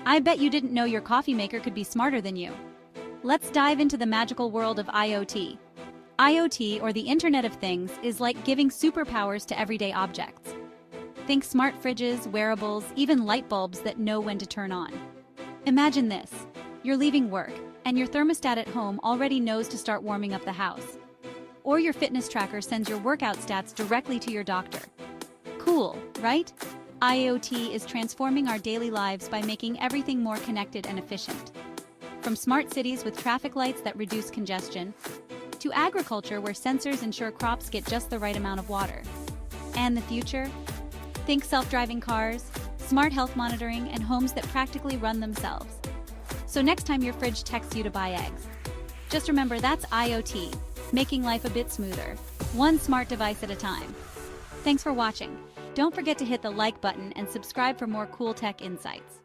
I bet you didn't know your coffee maker could be smarter than you. Let's dive into the magical world of IoT. IoT, or the Internet of Things, is like giving superpowers to everyday objects. Think smart fridges, wearables, even light bulbs that know when to turn on. Imagine this. You're leaving work, and your thermostat at home already knows to start warming up the house. Or your fitness tracker sends your workout stats directly to your doctor. Cool, right? IoT is transforming our daily lives by making everything more connected and efficient. From smart cities with traffic lights that reduce congestion, to agriculture where sensors ensure crops get just the right amount of water. And the future? Think self-driving cars, smart health monitoring, and homes that practically run themselves. So next time your fridge texts you to buy eggs, just remember that's IoT, making life a bit smoother, one smart device at a time. Thanks for watching. Don't forget to hit the like button and subscribe for more cool tech insights.